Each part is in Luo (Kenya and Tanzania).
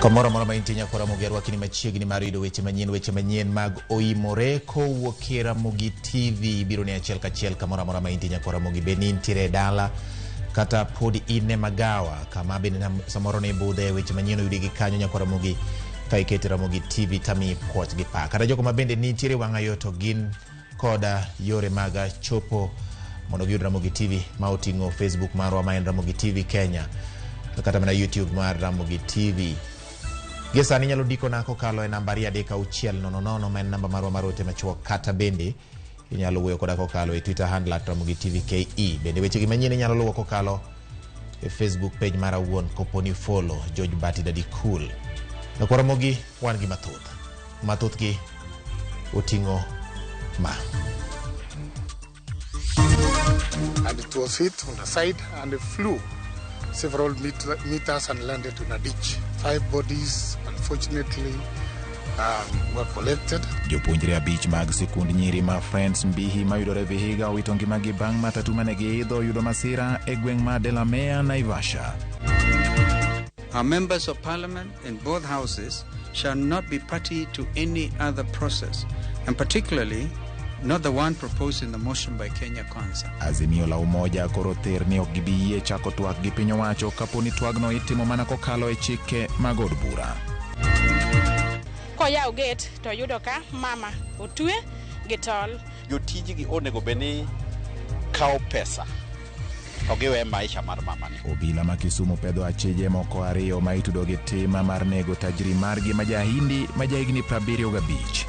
Komoro moro maintinya kwa Ramogi arwakini machiegni mar yudo weche manyien mag Oimore kowuok e Ramogi TV. Biro ne achiel kachiel kamoro amora maintinya kwa Ramogi benin tire dala kata pod ine magawa kama bende samoro ne budhe weche manyien yudi gi kanyo nyakwa Ramogi ka ikete Ramogi TV tami pwot gi pa. Kata joko mabende nitiere wanga yoto gin koda yore maga chopo mondo giyud Ramogi TV ma oting'o Facebook marwa ma en Ramogi TV Kenya kata mana YouTube mar Ramogi TV. Gesa ni nyalo diko na kokalo e nambari 3600 ma en namba marwa marote machuok kata bende inyalo wuoyo koda kokalo e Twitter handle @Ramogi TV KE. Bende weche gi manyien inyalo luwo kokalo e Facebook page mara wuon koponi follow George Bati Daddy Cool. Na kwa Ramogi wan gi mathoth gi oting'o ma. And it was hit on the side and it flew several meters and landed in a ditch. 5 bodies, unfortunately, were collected. Jopuonjre abich mag sikund nyiri ma Friends Mbihi mayudore Vihiga owito ngimagi bang' matatu mane giidho yudo masira e gweng' ma Delamere, Naivasha. Our members of parliament in both houses shall not be party to any other process, and particularly not the one proposed in the motion by Kenya Kwanza. Azimio la umoja koro ter ni ok gibiyie chako twak gi piny owacho kaponi twagno itimo mana kokalo e chike mag od bura. Koyaw gate to yudo ka mama otwe gi tol. Jotijgi onego beni kao pesa ogiwe maisha mar mama ni. Obila ma Kisumu pedho achije moko ariyo ma itudo gi tema mar nego tajiri margi ma jahindi ma jahigni 75.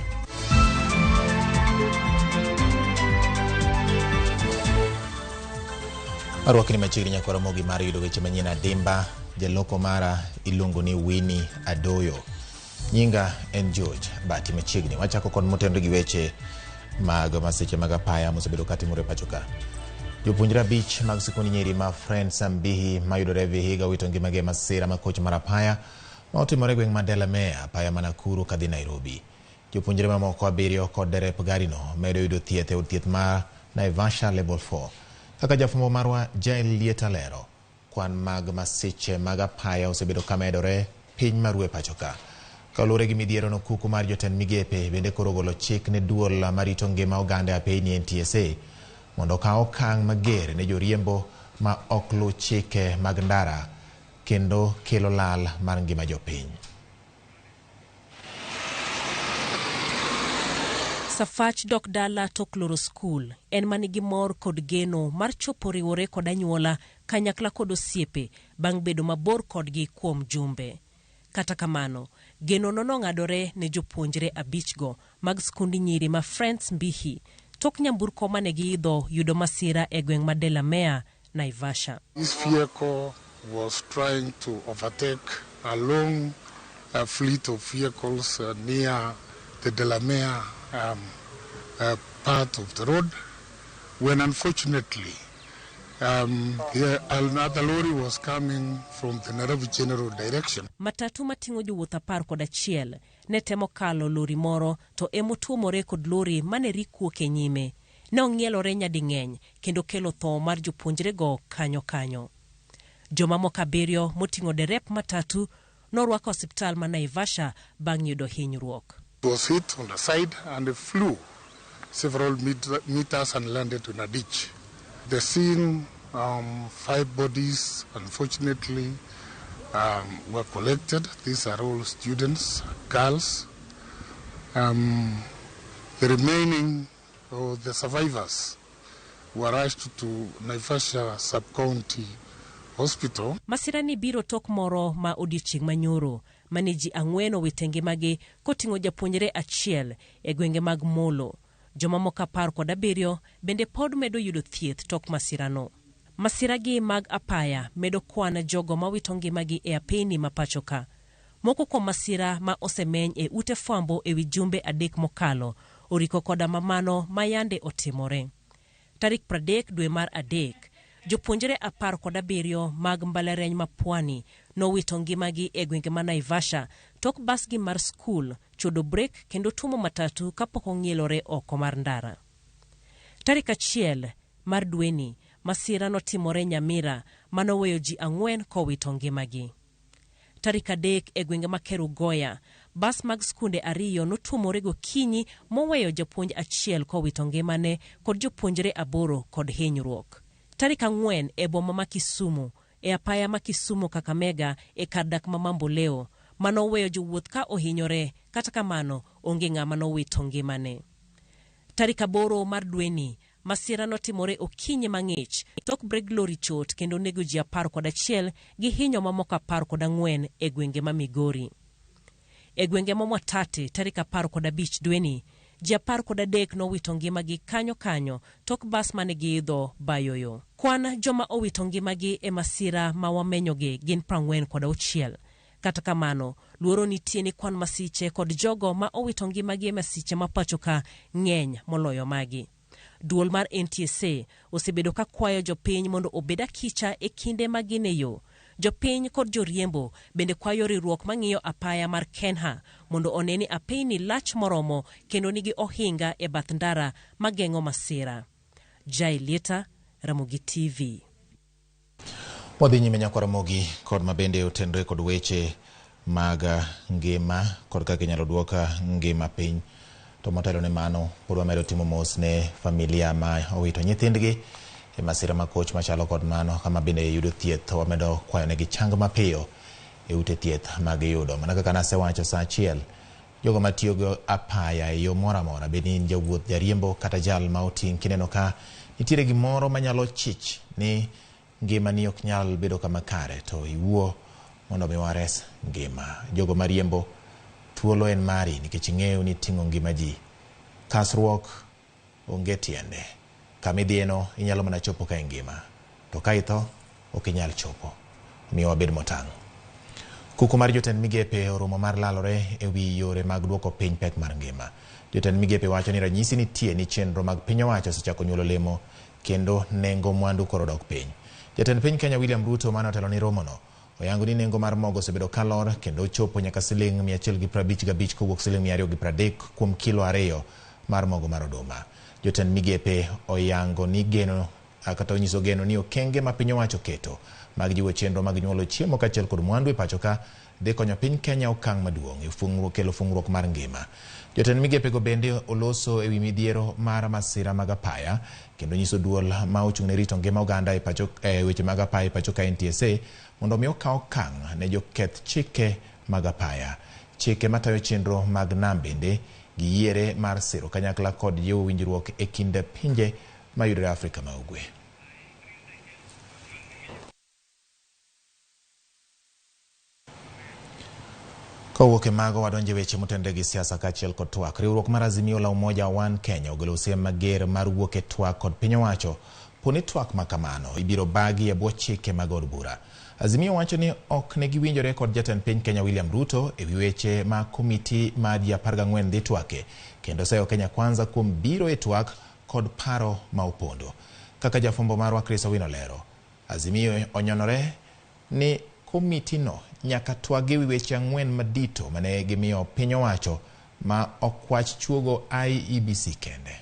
Arwakini machiegni nyakwa Ramogi mar yudo weche manyien adimba. Jaloko mara iluongo ni Winnie Adoyo. Nyinga en George Bati machiegni. Wachako kod motendo gi weche mag masiche mag apaya mosebedo katimore pachoka. Jopuonjre abich mag sikund nyiri ma Friends Mbihi mayudore Vihiga owito ngimagi masira ma koch mar apaya ma otimore gweng' ma Delamere apaya ma Nakuru kadhi Nairobi. Jopuonjre mamoko 7 kod derep garino medo yudo thieth e od thieth mar Naivasha level 4. Kaka jafumbo marwa Jael Lietalero, kwan mag masiche mag apaya osebedo kamedore piny marue pachoka. Kalure gi midhiero no kuku mar joten migepe bende koro golo chik ne duol marito ngima oganda apeyni NTSA mondo ka okang' mager ne joriembo ma ok lu chike mag ndara kendo kelo lal mar ngima jopiny. Safach dok dala tok loro skul en manigi mor kod geno mar chopo riwore kod anyuola kanyakla kod osiepe bang' bedo mabor kodgi kuom jumbe. Kata kamano, geno no ng'adore ne jopuonjre abichgo mag skundi nyiri ma Friends Mbihi tok nyamburko mane giidho yudo masira e gweng' ma Delamere, Naivasha. This vehicle was trying to overtake a long fleet of vehicles near the Delamere part of the road, when unfortunately another lorry was coming from the Nairobi General direction. Matatu matingo jowuoth 11 ne temo kalo lori moro to emotuomore kod lori mane rikuok e nyime. Ne ong'ielore nyading'eny kendo kelo tho mar jopuonjre go kanyo. Joma moko 7 moting'o derep matatu norwako hospital ma Naivasha bang' yudo hinyruok. It was hit on the side and it flew several meters and landed in a ditch. The scene, 5 bodies, unfortunately, were collected. These are all students, girls. The remaining, the survivors, were rushed to Naivasha Sub-County Hospital. Masirani biro tok moro ma odiochieng' manyoro mane ji 4 owito ngimagi koting'o japuonjre achiel e gwenge mag Molo. Joma moko 17 bende pod medo yudo thieth tok masirano. Masiragi mag apaya medo kwana jogo mawito ngimagi e apeyni mapachoka. Moko kuom masira ma osemeny e ute fwambo ewi jumbe 3 mokalo oriko koda mamano mayande otimore. Tarik 30 dwe mar 3 jopuonjre 17 mag mbalariany ma Pwani nowito ngimagi e gwenge ma Naivasha tok basgi mar skul chodo break kendo tumo matatu kapok ong'ielore oko mar ndara. Tarik 1 mar dweni masira notimore Nyamira manoweyo ji 4 kowito ngimagi. tarik 3 e gwenge ma Kerugoya, bas mag skunde 2 notuomore gokinyi moweyo japuonj achiel kowito ngimane kod jopuonjre 8 kod hinyruok. Tarik 4 e boma ma Kisumu, e apaya ma Kisumu Kakamega e kar dak ma Mamboleo, manoweyo jowuoth ka ohinyore, kata kamano onge ng'ama nowito ngimane. Tarik 8 mar dweni, masira notimore okinyi mang'ich tok brek lori chot kendo nego ji 11 gi hinyo mamoko 14 e gwenge ma Migori. E gwenge ma Mwatate tarik 15 dweni, ji 13 nowito ngimagi kanyo tok bas mane giidho bayoyo. Kwan joma owito ngimagi e masira ma wamenyogi gin 46. Kata kamano, luoro nitie ni kwan masiche kod jogo ma owito ngimagi e masiche ma pachoka ng'eny moloyo magi. Duol mar NTSA osebedo ka kwayo jopiny mondo obed akicha e kinde ma gin e yo. Jopiny kod joriembo bende kwayo riwruok mang'iyo apaya mar Kenha mondo oneni apeyni lach moromo kendo nigi ohinga e bath ndara mageng'o masira. Jailita, Ramogi TV. Wadhi nyime nyako Ramogi kod mabende otenre kod weche mag ngima kod kaka inyalo duoka ngima piny. To motelo ne mano, pod wamedo timo mos ne familia ma owito nyithindgi e masira makoch machalo kod mano, kama bende yudo thieth. Wamedo kwayo negi chang mapiyo e ute thieth mag yudo. Mana kaka nasewacho sa achiel, jogo matiyo go apaya e yo moro amora, bed ni jawuoth, jariembo kata jal ma oting', kineno ka nitiere gimoro manyalo chich ni ngima ni ok nyal bedo kama kare, to iwuo mondo mi wares ngima. Jogo mariembo, thuolo en mari nikech ing'eyo ni ting'o ngima ji. Kasruok onge tiende. Kamidhieno inyalo mana chopo ka ngima, to ka itho ok inyal chopo. Omiyo wabed motang'. Kuku mar jotend migepe oromo mar lalore e wi yore mag duoko piny pek mar ngima. Jotend migepe wacho ni ranyisi nitie ni chenro mag piny owacho osechako nyuolo lemo kendo nengo mwandu koro dok piny. Jatend piny Kenya William Ruto mane otelo ni romono oyango ni nengo mar mogo osebedo kalor kendo chopo nyaka siling 155 kowuok siling 230 kuom kilo 2 mar mogo mar oduma. Jotend migepe oyango ni geno kata onyiso geno ni okenge ma piny owacho keto mag jiwo chenro mag nyuolo chiemo kaachiel kod mwandu e pacho ka dhi konyo piny Kenya okang' maduong' e kelo fungruok mar ngima. Jotend migepe go bende oloso e wi midhiero mar masira mag apaya kendo nyiso duol ma ochung' ne rito ngima oganda e weche mag apaya e pacho ka NTSA mondo mi okaw okang' ne joketh chike mag apaya. Chike matayo chenro mag nam bende giyiere mar siro kanyakla kod jiwo winjruok e kind pinje mayudore Afrika ma ugwe. Kowuok e mago wadonje weche motenre gi siasa kaachiel kod twak. Riwruok mar Azimio la Umoja One Kenya ogolo siem mager mar wuok e twak kod piny owacho. Poni twak makamano ibiro bagi e bwo chike mag od bura. Azimio wacho ni ok ne giwinjore kod jatend piny Kenya William Ruto e wi weche ma komiti ma ji 14 dhi twake kendo sayo Kenya Kwanza kuom biro e twak kod paro ma opondo. Kaka jafumbo marwa Chris Owino lero, Azimio onyonore ni komiti no nyaka twage wi weche 4 madito mane gimiyo piny owacho ma okwach chuogo IEBC kende.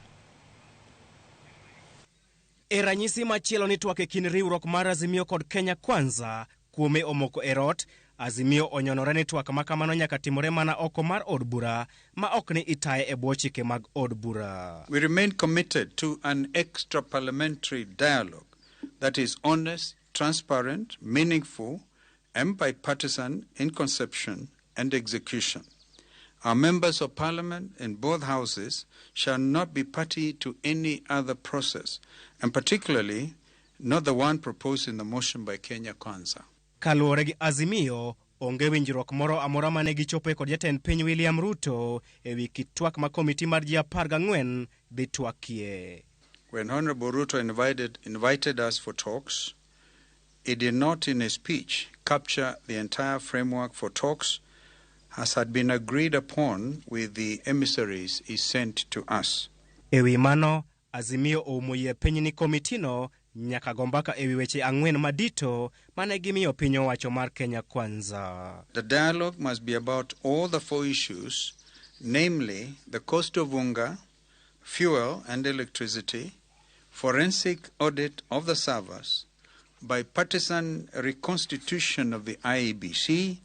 E ranyisi machielo ni twak e kind riwruok mar Azimio kod Kenya Kwanza kuome omoko erot, Azimio onyonore ni twak makamano nyaka timore mana oko mar od bura ma ok ni itaye e bwo chike mag od bura. We remain committed to an extra parliamentary dialogue that is honest, transparent, meaningful, and bipartisan in conception and execution. Our members of parliament in both houses shall not be party to any other process, and particularly not the one proposed in the motion by Kenya Kwanza. Kaluwore gi Azimio, onge winjruok moro amora mane gichope kod jatend piny William Ruto e wi kit twak ma komiti mar ji 14 dhi twakie. When Honorable Ruto invited us for talks, he did not in his speech capture the entire framework for talks as had been agreed upon with the emissaries he sent to us. Ewi mano, Azimio oumoyie piny ni komitino nyaka gombaka ewi weche 4 madito mane gimiyo piny owacho mar Kenya Kwanza. The dialogue must be about all the 4 issues, namely the cost of unga, fuel and electricity, forensic audit of the servers, bipartisan reconstitution of the IEBC,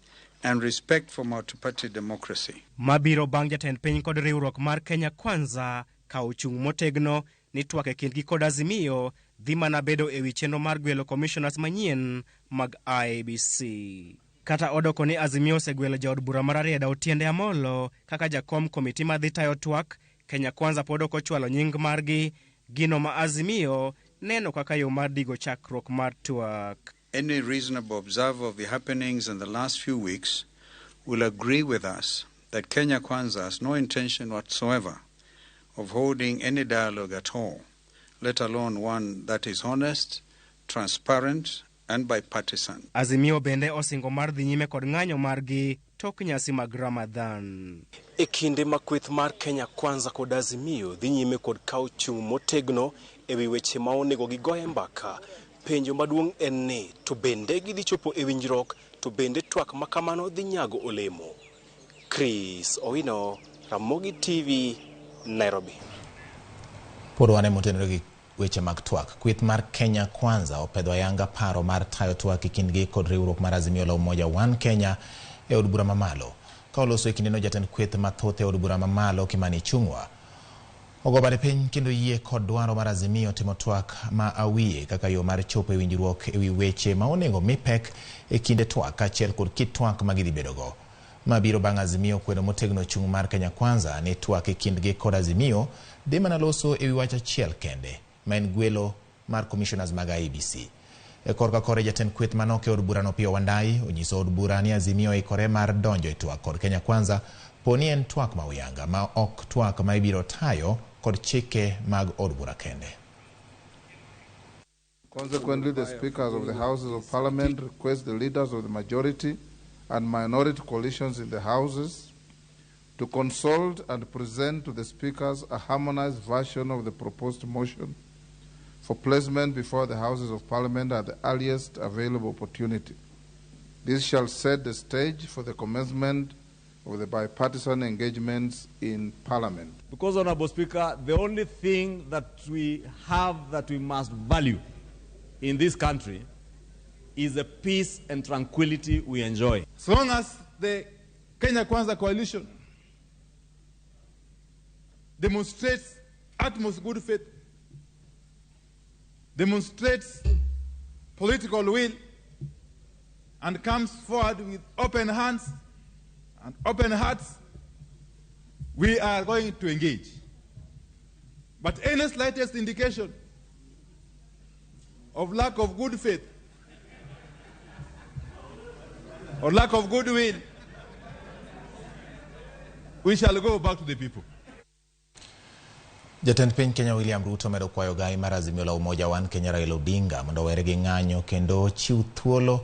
and respect for multi-party democracy. Mabiro bang' jatend piny kod riwruok mar Kenya Kwanza ka ochung' motegno ni twak e kindgi kod Azimio dhi mana bedo e wi chenro mar gwelo commissioners manyien mag IEBC. Kata odoko ni Azimio osegwelo jaod bura mar Arieda Otiende Amolo kaka jakom komiti madhi tayo twak, Kenya Kwanza pod ok ochwalo nying margi, gino ma Azimio neno kaka yo mar digo chakruok mar twak. Any reasonable observer of the happenings in the last few weeks will agree with us that Kenya Kwanza has no intention whatsoever of holding any dialogue at all, let alone one that is honest, transparent, and bipartisan. Azimio bende osingo mar dhi nyime kod ng'anyo margi tok nyasi mag Ramadhan. E kinde ma kweth mar Kenya Kwanza kod Azimio dhi nyime kod kawo chung' motegno e wi weche ma onego gigoye mbaka, penjo maduong' en ni to bende gidhi chopo e winjruok, to bende twak makamano dhi nyago olemo. Chris Owino, Ramogi TV, Nairobi. Pod wane motenore gi weche mag twak. Kweth mar Kenya Kwanza opedho ayanga paro mar tayo twak e kindgi kod riwruok mar Azimio la Umoja One Kenya e od bura mamalo. Ka oloso e kindeno jatend kweth mathoth e od bura mamalo Kimani Ichung'wa ogo bade piny kendo yie kod dwaro mar Azimio timo twak ma awiye kaka yo mar chopo e winjruok e wi weche ma onego mi pek e kinde twak kaachiel kod kit twak ma gidhi bedogo. Mabiro bang' Azimio kwedo motegno chung' mar Kenya Kwanza ni twak e kindgi kod Azimio dhi mana loso e wi wach achiel kende ma en gwelo mar commissioners mag IEBC. E korka kore jatend kweth manok e od bura no Opiyo Wandayi onyiso od bura ni Azimio ikore mar donjo e twak kod Kenya Kwanza poni en twak ma uyanga ma ok twak ma ibiro tayo kod chike mag od bura kende. Consequently, the speakers of the Houses of Parliament request the leaders of the majority and minority coalitions in the Houses to consult and present to the speakers a harmonized version of the proposed motion for placement before the Houses of Parliament at the earliest available opportunity. This shall set the stage for the commencement of the bipartisan engagements in Parliament. Because, Honorable Speaker, the only thing that we have that we must value in this country is the peace and tranquility we enjoy. As long as the Kenya Kwanza coalition demonstrates utmost good faith, demonstrates political will, and comes forward with open hands and open hearts, we are going to engage. But any slightest indication of lack of good faith or lack of goodwill, we shall go back to the people. Jatend piny Kenya William Ruto medo kwayo gai mar Azimio la Umoja One Kenya Raila Odinga mondo were gi ng'anyo kendo chiw thuolo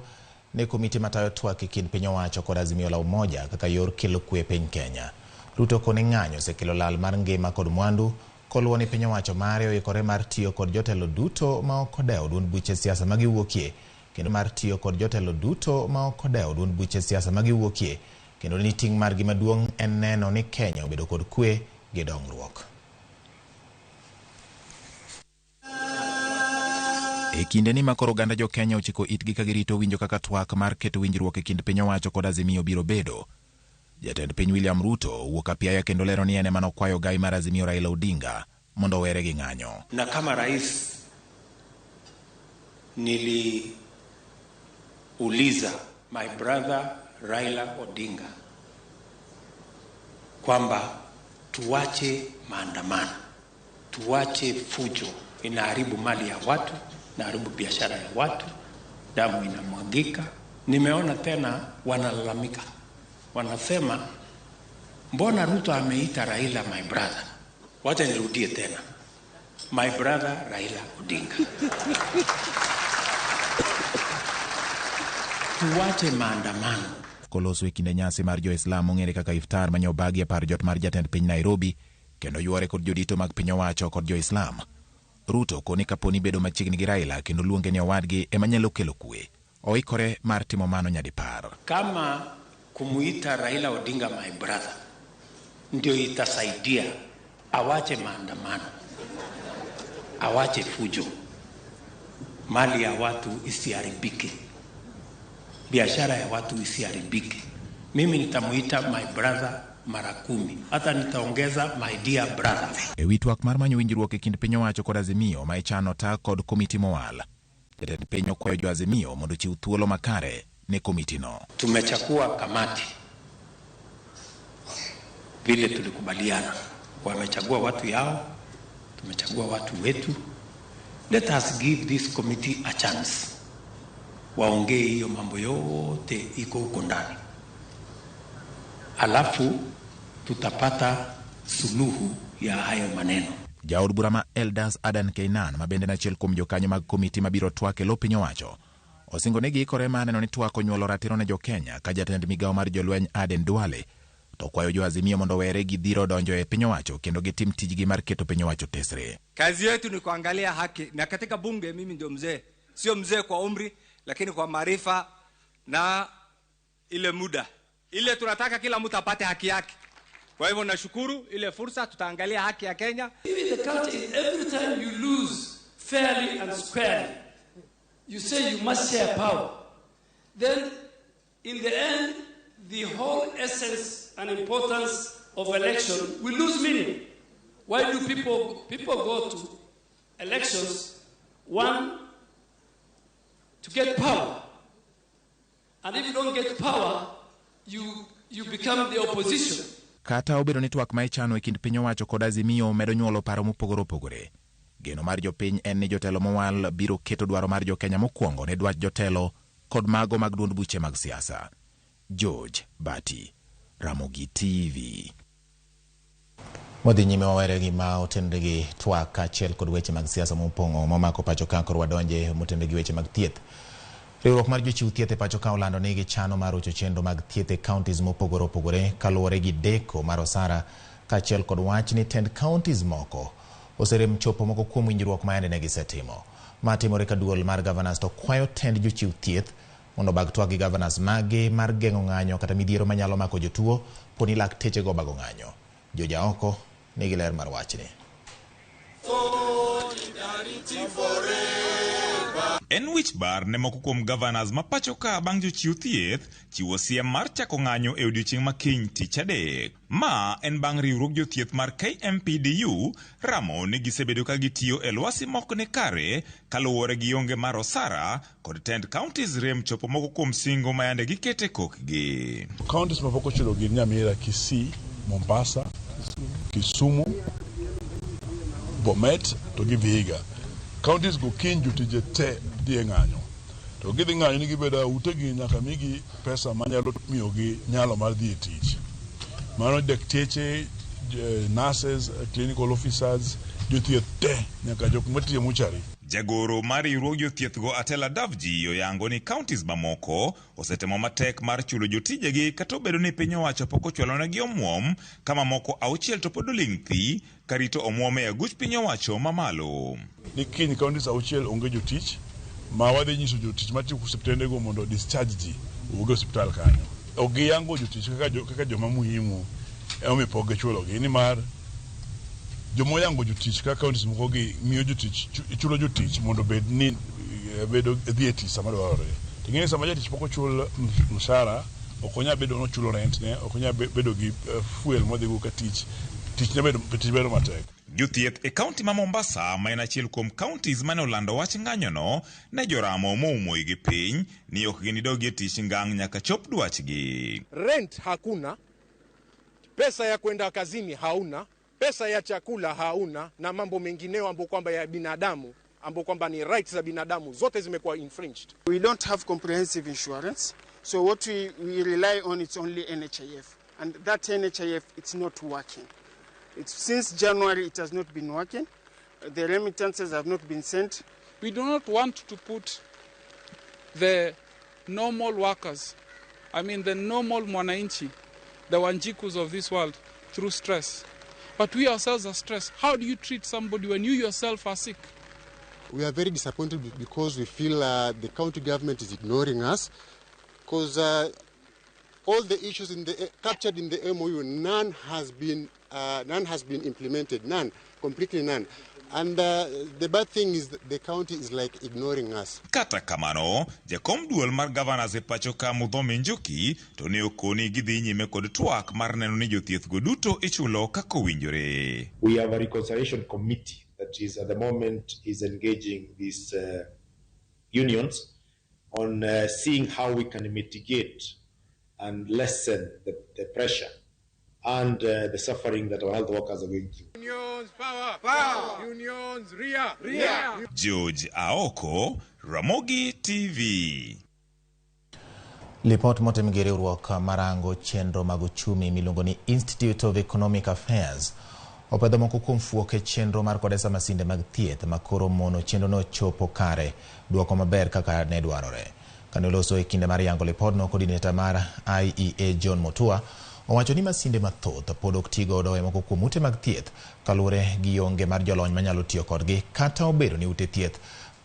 ne komiti matayo twak e kind piny owacho kod Azimio la Umoja kaka yor kelo kwe piny Kenya. Ruto koni ng'anyo osekelo lal mar ngima kod mwandu koluwo ni piny owacho mare oikore mar tiyo kod jotelo duto ma ok odewo duond buche siasa ma giwuokie kendo mar tiyo kod jotelo duto ma ok odewo duond buche siasa ma giwuokie kendo ni ting' margi maduong' en neno ni Kenya obedo kod kwe gi dongruok. E kinde ni makoro oganda jo Kenya ochiko itgi ka girito winjo kaka twak mar keto winjruok e kind piny owacho kod Azimio biro bedo, jatend piny William Ruto wuok apiaya kendo lero ni ene mano kwayo gai mar Azimio Raila Odinga mondo were gi ng'anyo. Na kama rais niliuliza my brother Raila Odinga kwamba tuwache maandamano, tuwache fujo, inaharibu mali ya watu, inaharibu biashara ya watu, damu inamwagika. Nimeona tena wanalalamika, wanasema mbona Ruto ameita Raila my brother. Wacha nirudie tena, my brother Raila Odinga. Tuwache maandamano. Koloso e kinde nyasi mar Jo-Islam ong'ere kaka iftar manyobagi e par jot mar jatend piny Nairobi kendo yuore kod jodito mag piny owacho kod Jo-Islam. Ruto koni kaponi bedo machiegni gi Raila kendo luonge ni owadgi ema nyalo kelo kwe. Oikore mar timo mano nyadipar. Kama kumuita Raila Odinga my brother ndio itasaidia awache maandamano, awache fujo, mali ya watu isiharibike, biashara ya watu isiharibike, mimi nitamuita my brother mara 10, hata nitaongeza my dear brother. Ewi twak mar manyo winjruok e kind piny owacho kod Azimio ma ichano ta kod komiti mowal, jatend piny okwayo jo Azimio mondo chiw thuolo makare ne komiti no. Tumechagua kamati vile tulikubaliana, wamechagua watu yao, tumechagua watu wetu. Let us give this committee a chance, waongee hiyo mambo yote iko huko ndani, alafu tutapata suluhu ya hayo maneno. Jaod bura ma Elders Adan Keinan ma bende nachiel kuom jokanyo mag komiti mabiro twak e lo piny owacho osingo ni giikore maneno ni twak onyuolo ratiro ne jo Kenya ka jatend migawo mar jolweny Aden Duale to kwayo jo Azimio mondo were gi dhiro donjo e piny owacho kendo gitim tijgi mar keto piny owacho tesre. Kazi yetu ni kuangalia haki, na katika bunge mimi ndio mzee, sio mzee kwa umri lakini kwa maarifa na ile muda ile tunataka kila mtu apate haki yake. Kwa hivyo nashukuru ile fursa, tutaangalia haki ya Kenya. Even the culture is every time you lose fairly and squarely, you say you must share power. Then in the end, the whole essence and importance of election will lose meaning. Why do people go to elections? One, to get power. And if you don't get power, you become the opposition. Kata obedo ni twak ma ichano e kind piny owacho kod Azimio medo nyuolo paro mopogore opogore, geno mar jopiny en ni jotelo mowal biro keto dwaro mar jo Kenya mokwongo ne dwach jotelo kod mago mag duond buche mag siasa. George Bati, Ramogi TV. Modhi nyime wawere gi ma otendre gi twak kachiel kod weche mag siasa mopong'o momako pacho ka kor wadonje motendre gi weche mag thieth. Riwruok mar jochiw thieth e pacho ka olando ni gichano mar ucho chenro mag thieth e counties mopogore opogore kaluwore gi deko mar osara kachiel kod wach ni tend counties moko oserem chopo moko kuom winjruok ma ne gisetimo. Matimore ka duol mar governors to kwayo tend jochiw thieth mondo bag twak gi governors mage mar geng'o ng'anyo kata midhiero manyalo mako jotuo poni lakteche go bago ng'anyo. Joja oko nigi ler mar wachni. En wich bar ne moko kuom governors ma pacho ka bang' jochiw thieth chiwo siem mar chako ng'anyo e odiechieng' ma kiny tich adek. Ma en bang' riwruok jothieth mar KMPDU ramo ni gisebedo ka gitiyo e lwasi mok ne kare kaluwore gi onge mar osara kod tend counties rem chopo moko kuom singo ma yande gikete kokgi. Counties ma pok ochulo gin Nyamira, Kisii, Mombasa, Kisumu, Bomet to gi Vihiga. Counties go kiny jotije te dhie ng'anyo. To gidhi ng'anyo ni gibedo utegi nyaka migi pesa manyalo miyo gi nyalo mar dhi e tich. Mano dakteche, nurses, clinical officers, jothieth te nyaka jok matiyo muchari. Jagoro mar riwruok jothieth go Atela Davji oyango ni counties mamoko osetemo matek mar chulo jotijegi kata obedo ni piny owacho pok ochwalo negi omuom kama moko auchiel to pod oling' thi karito omuom e aguch piny owacho mamalo. Ni kiny counties auchiel onge jotich ma wadhi nyiso jotich matiyo osiptende go mondo discharge ji owuog osiptal kanyo. Ogiyango jotich kaka joma muhimu ema pok chulogi ni mar jomoyango jotich ka counties moko gi miyo jotich chulo jotich mondo bedo dhi e tich sama dwarore. Ting'eni sama jatich pok ochul mshahara ok onya bedo no chulo rent ne, ok onya bedo gi fuel modhi go ka tich bedo matek. Jothieth e kaunti ma Mombasa ma en achiel kuom counties mane olando wach ng'anyono ne joramo moumo igi piny ni ok ginidogi e tich ngang' nyaka chop dwachgi. Rent hakuna, pesa ya kwenda kazini hauna, pesa ya chakula hauna, na mambo mengineo ambayo kwamba ya binadamu ambayo kwamba ni rights za binadamu zote zimekuwa infringed. We don't have comprehensive insurance, so what we rely on is only NHIF, and that NHIF it's not working. Since January it has not been working. The remittances have not been sent. We do not want to put the normal workers, I mean the normal mwananchi, the wanjikus of this world, through stress. But we ourselves are stressed. How do you treat somebody when you yourself are sick? We are very disappointed because we feel the county government is ignoring us, because all the issues captured in the MOU, none has been implemented, completely none. And the bad thing is that the county is like ignoring us. Kata kamano, jakom duol mar governors e pacho ka Mudhomi Njuki to ne okoni gidhi nyime kod twak mar neno ni jothieth go duto ichulo kaka owinjore. We have a reconciliation committee that is at the moment is engaging these unions on seeing how we can mitigate and lessen the pressure and the suffering that our health workers are going through. Unions power, power. Unions ria. George Aoko, Ramogi TV. Lipot motem gi riwruok marango chenro mag uchumi miluongo ni Institute of Economic Affairs opedho moko kuom fuok e chenro mar kodesa masinde mag thieth makoro mono chenro no chopo kare duoko maber kaka ne dwarore. Kane oloso e kinde mar yango lipodno coordinator mar IEA John Mutua owacho ni masinde mathoth pod ok tigo do e moko kuom ute mag thieth kalure gi onge mar jolony manyalo tiyo kodgi kata obedo ni ute thieth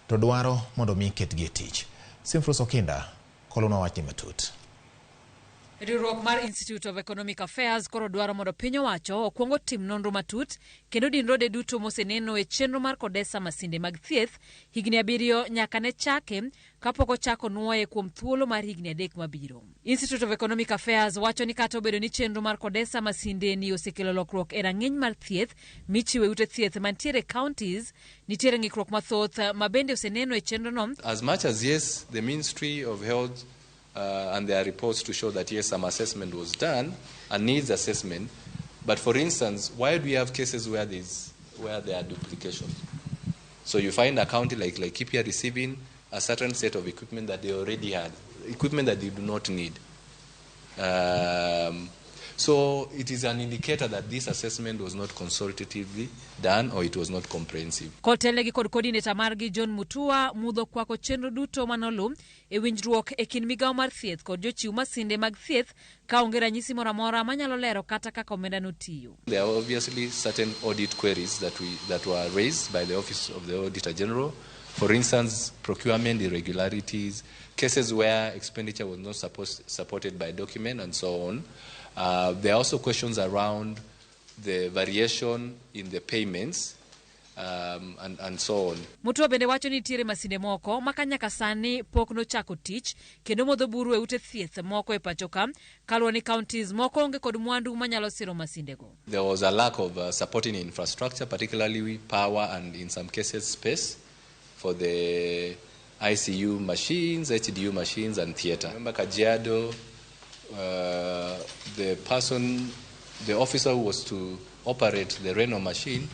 to dwaro mondo mi ketgi e tich. Simfrus Okinda kolonwa wachni matut. Riwruok mar Institute of Economic Affairs koro dwaro mondo piny owacho okuongo tim nonro matut kendo dinrode duto moseneno e chenro mar kodesa masinde mag thieth higni 7 nyaka ne chake kapok ochako nuoye kuom thuolo mar higni 3 mabiro. Institute of Economic Affairs wacho ni kata obedo ni chenro mar kodesa masinde ni osekelo lokruok e rang'iny mar thieth michiwe ute thieth mantiere counties, nitiere ng'ikruok mathoth mabende oseneno e chenro no. As much as yes, the Ministry of Health and there are reports to show that yes, some assessment was done and needs assessment. But for instance, why do we have cases where there are duplications? So you find a county like Laikipia receiving a certain set of equipment that they already had, equipment that they do not need. So it is an indicator that this assessment was not consultatively done or it was not comprehensive. Kotelegi kod coordinator margi John Mutua mudho kwako chenro duto manolum e winjruok e kind migawo mar thieth kod jochiw masinde mag thieth ka onge ranyisi moro amora manyalo lero kata kaka omenda notiyo. There are obviously certain audit queries that were raised by the Office of the Auditor General. For instance, procurement irregularities, cases where expenditure was not supported by document and so on. There are also questions around the variation in the payments and so on. Mutua bende wacho ni nitiere masinde moko makanyaka sani pok nochako tich kendo modho buru e ute thieth moko e pacho ka kaluwore ni counties moko onge kod mwandu manyalo siro masinde go. There was a lack of supporting infrastructure, particularly power and in some cases space for the ICU machines, HDU machines and theatre. Remember Kajiado, the officer who was to operate the Reno machine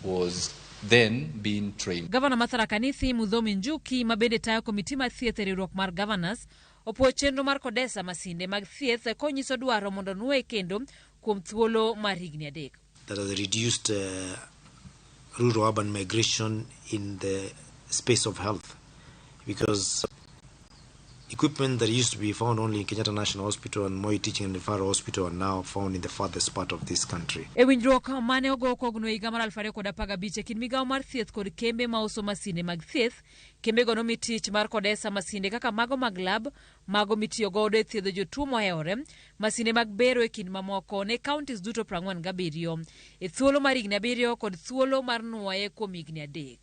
was then being trained. Governor Mathara Nithi Mudhomi Njuki mabende tayo komiti mar thieth e riwruok mar governors opuo chenro mar kodesa masinde mag thieth konyiso dwaro mondo nuoye kendo kuom thuolo mar higni 3. That has reduced rural urban migration in the space of health, because equipment that used to be found only in Kenyatta National Hospital and Moi Teaching and Referral Hospital are now found in the farthest part of this country. E winjruok mane ogo kogno higa mar 2015 e kind migawo mar thieth kod kembe mauso masinde mag thieth, kembe go nomi tich mar kodesa masinde kaka mago mag lab, mago mitiyo godo e thiedho jotuo mohewore, masinde mag bero e kind mamoko ne counties duto 47 e thuolo mar higni 7 kod thuolo mar nuoye kuom higni 3.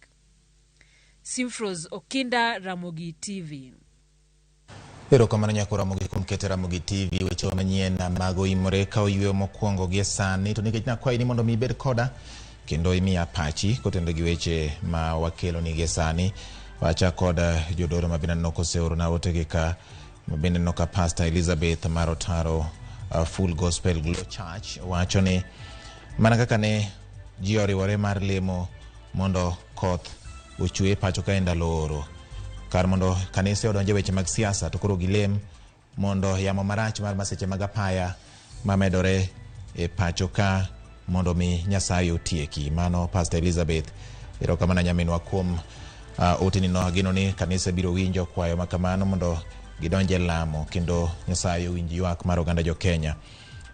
Simfrus Okinda, Ramogi TV. Erokamano nyako Ramogi kuom keto Ramogi TV weche manyien mag Oimore ka oyweyo mokwongo gi sani to nikech nakwayi ni mondo mi bed koda kendo imiya pachi kotendo gi weche ma wakelo ni gi sani wacha koda jodoro mabina noko seoro na ote ka mabende noka Pastor Elizabeth Marotaro Full Gospel Global Church wacho ni mana kaka ne ji oriwore mar lemo mondo koth ochwe pacho ka ndalo oro kar mondo kanise odonje weche mag siasa to koro gilem mondo yamo marach mar maseche mag apaya mamedore e pacho ka mondo mi Nyasaye otieki. Mano Pastor Elizabeth erokamano nyaminwa kuom otini no gino ni kanise biro winjo kwayo makamano mondo gidonje lamo kendo Nyasaye winji ywak mar oganda jo Kenya.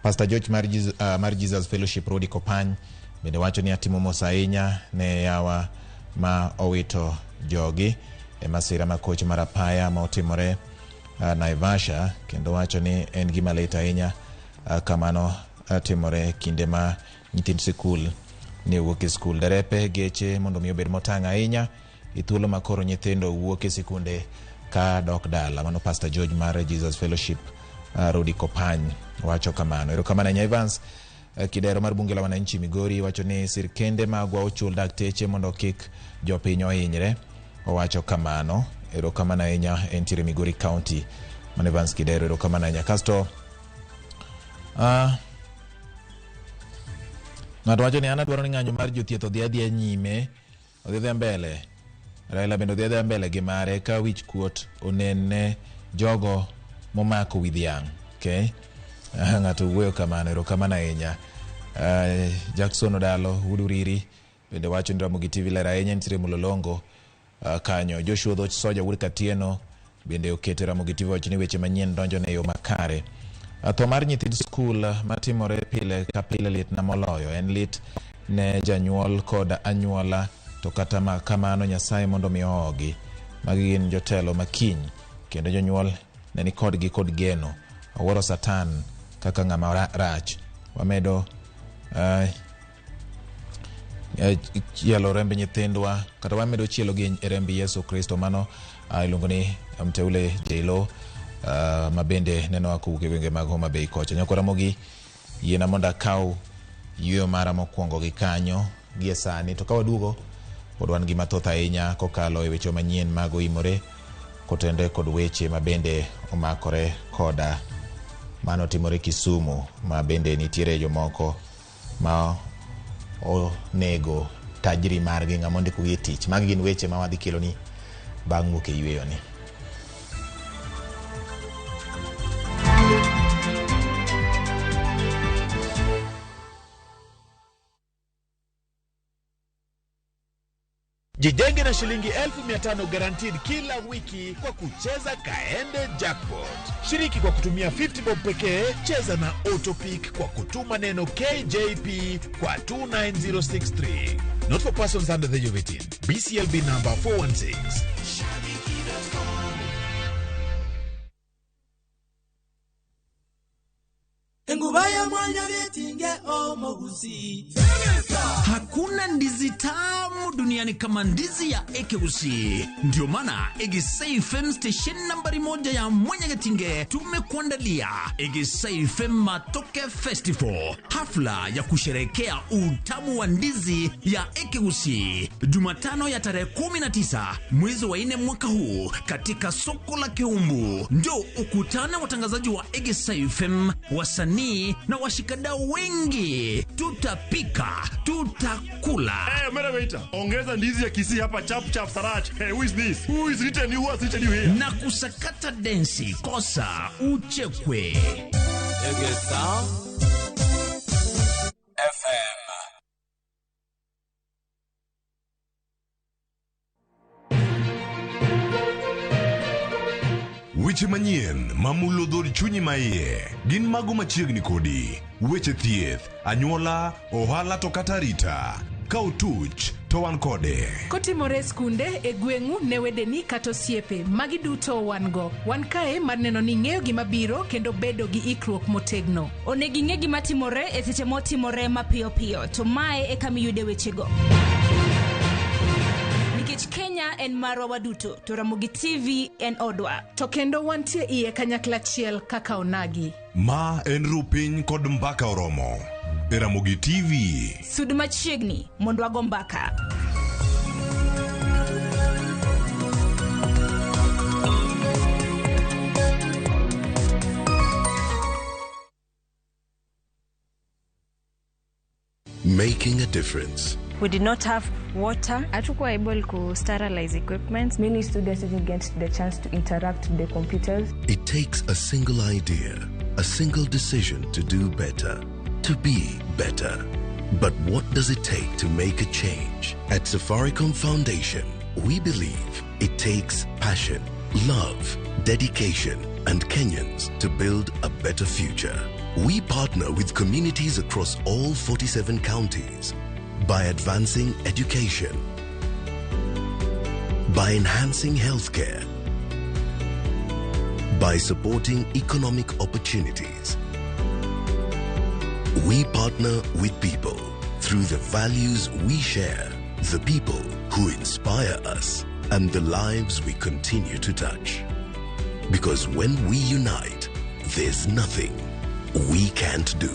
Pastor George mar Jesus Fellowship Road Kopany bende wacho ni atimo mos ahinya ne yawa ma owito jogi e masira makoch mar apaya ma otimore Naivasha kendo wacho ni en gima lit ahinya kamano timore kinde ma nyithind sikul ni wuok e skul. Derepe geche mondo mi obed motang' ahinya e thuolo makoro nyithindo wuok e sikunde ka dok dala. Mano Pastor George mar Jesus Fellowship Rudi Kopany wacho kamano. Erokamano Nya Evans. Kidero mar bunge la wananchi Migori wacho ni sirkende magwa ochul dakteche mondo kik jopiny ohinyre. Owacho kamano. Erokamano ahinya entiere Migori County. Mano Evans Kidero. Erokamano ahinya. Kasto ng'ato wacho ni an adwaro ni ng'anyo mar jothieth odhi adhiya nyime, odhi mbele. Raila bende odhi mbele gi mare ka wich kuot onenne jogo momako wi dhiang'. Okay? Ng'ato wuoyo kamano. Erokamano ahinya. Jackson Odalo Uduriri bende wacho ni Ramogi TV lera ahinya nitiere Mulolongo kanyo. Joshua Dhoch Soja Wud Katieno bende okete Ramogi TV wacho ni weche manyien donjo ne yo makare. Tho mar nyithind skul matimore pile ka pile lit na moloyo. En lit ne janyuol kod anyuola, to kata kamano Nyasaye mondo mi ogi. Magi gin jotelo makiny kendo jonyuol ne ni kodgi kod geno. Awuoro Satan kaka ng'ama rach. Wamedo chielo rembe nyithindwa, kata wamedo chielo gi rembe Yesu Kristo. Mano iluongo ni mteule J-Lo mabende neno akuke wenge mag Homa Bay kocha. Nyako Ramogi yiena monda kaw yweyo mara mokwongo gi kanyo gie sani, to kawaduogo pod wan gi mathoth ahinya kokalo e weche manyien mag Oimore kotende kod weche mabende omakore koda mano timore Kisumu, ma bende nitiere jomoko ma onego tajiri margi ng'ama ndiko gi tich. Magi gin weche ma wadhi kelo ni bang' wuok e yweyo ni. Jijenge na shilingi 1500 guaranteed kila wiki kwa kucheza Kaende Jackpot. Shiriki kwa kutumia 50 bob pekee, cheza na Autopic kwa kutuma neno KJP kwa 29063. Not for persons under the age of 18. BCLB number 416. Hakuna ndizi tamu duniani kama ndizi ya Ekeusi. Ndio maana Egisei FM station nambari 1 ya Mwanyagetinge tumekuandalia Egisei FM Matoke Festival, hafla ya kusherekea utamu wa ndizi ya Ekeusi, Jumatano ya tarehe 19 mwezi wa 4 mwaka huu katika soko la Keumbu. Ndio ukutane watangazaji wa Egisei FM, wasanii na washikadau wengi. Tutapika, tutakula. Mera waiter, ongeza ndizi ya Kisii hapa chap chap sarat. Who is this? Who is written you? What's written you here? Na kusakata densi, kosa uchekwe. Egesa FM. Weche manyien mamulo dhod chunyi maiye gin mago machiegni kodi. Weche thieth, anyuola, ohala to kata rita. Ka utuch to wan kode. Kotimore skunde e gweng'u ne wedeni kata osiepe, magi duto wan go. Wan kae mar neno ni ng'eyo gima biro kendo bedo gi ikruok motegno. Onego ing'e gima timore e seche motimore mapiyo piyo, to mae e kama iyude wechego. Kenya en marwa waduto, to Ramogi TV en odwa. To kendo wantie iye kanyakla achiel kaka onagi. Ma en rupiny kod mbaka oromo. E Ramogi TV. Sud machiegni mondo wago mbaka. Making a difference. We did not have water. Hatukuwa able to sterilize equipment. Many students didn't get the chance to interact with the computers. It takes a single idea, a single decision to do better, to be better. But what does it take to make a change? At Safaricom Foundation, we believe it takes passion, love, dedication, and Kenyans to build a better future. We partner with communities across all 47 counties by advancing education, by enhancing healthcare, by supporting economic opportunities. We partner with people through the values we share, the people who inspire us, and the lives we continue to touch. Because when we unite, there's nothing we can't do.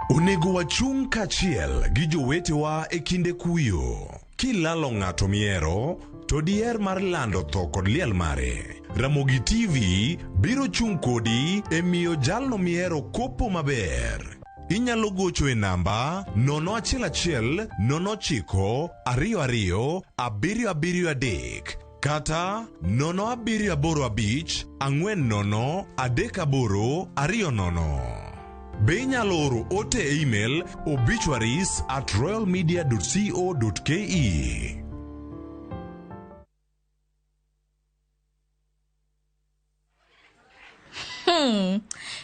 Onego wachung' kachiel gi jowetewa e kinde kuyo. Kilalo ng'ato miero, to diher mar lando tho kod liel mare. Ramogi TV biro chung' kodi e miyo jalno miero kopo maber. Inyalo gocho e namba 011 09 22 773 kata 0785 40 38 20. Be inyalo oro ote e email obituaries@royalmedia.co.ke.